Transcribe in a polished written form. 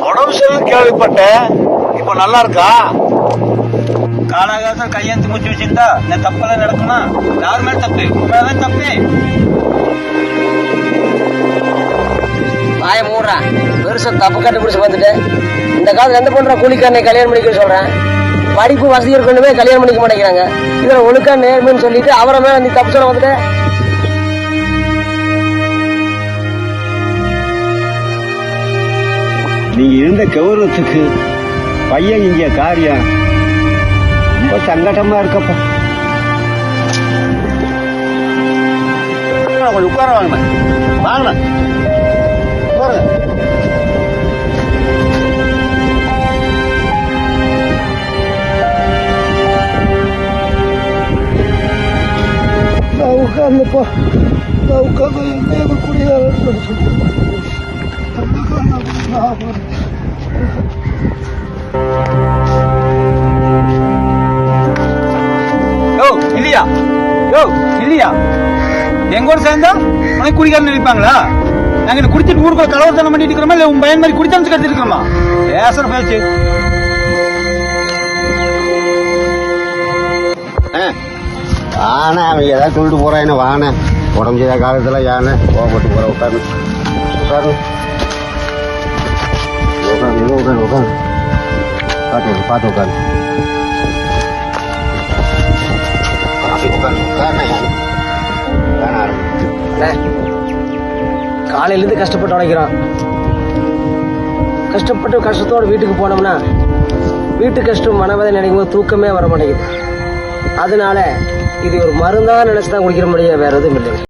உடம்பு சரியில்லை கேள்விப்பட்டேன். இப்ப நல்லா இருக்கா? காலாகாசம் கையெழுத்து முடிச்சு வச்சிருந்தா இந்த தப்பெல்லாம் நடக்குமா? யாரு மேல தப்பு? உண்மையாதான் தப்பு. வாய மூடுறா, பெருசா தப்பு கண்டுபிடிச்சு வந்துட்டு. இந்த காலத்துல எந்த பொண்ணு கூலிக்காரனை கல்யாணம் பண்ணிக்க சொல்றேன். படிப்பு வசதி இருக்கணுமே கல்யாணம் பண்ணிக்க மாட்டேங்கிறாங்க. இதுல ஒழுக்கா நேர்மைன்னு சொல்லிட்டு அவரை மேல நீ தப்பு சொல்ல வந்துட்டு. நீங்க இருந்த கௌரவத்துக்கு பையன் இங்க காரியம் ரொம்ப சங்கடமா இருக்கப்பா. கொஞ்சம் உட்கார வாங்கினேன் உட்காருங்க. நான் உட்கார்ந்தப்பா, நான் உட்கார்ந்து என்ன குடியார இல்லையா? யோ இல்லையா? எங்கோட சேர்ந்தா உனக்கு குடிக்காரன் நினைப்பாங்களா? நாங்க குடிச்சிட்டு ஊருக்குள்ள கலவரத்தனம் பண்ணிட்டு இருக்கிறோமா இல்ல உன் பையன் மாதிரி குடித்தாந்து கட்டிட்டு இருக்கிறோமா? பேசுற பேச்சு. ஆனா அவன் ஏதாவது சொல்லிட்டு போறான். வானே உடம்பு செய்த காலத்துல யானை கோபப்பட்டு போற. உட்காரு உட்காரு உட்காரு உட்காரு பார்த்து பார்த்து உட்காரு. காலையில இருந்து கஷ்டப்பட்டு உழைக்கிறான். கஷ்டப்பட்டு கஷ்டத்தோட வீட்டுக்கு போனோம்னா வீட்டு கஷ்டம் மனவதை நினைக்கும் போது தூக்கமே வர மாட்டேங்குது. அதனால இது ஒரு மருந்தா நினைச்சுதான் குடிக்கிற முடியாது, வேற எதுவும் இல்லை.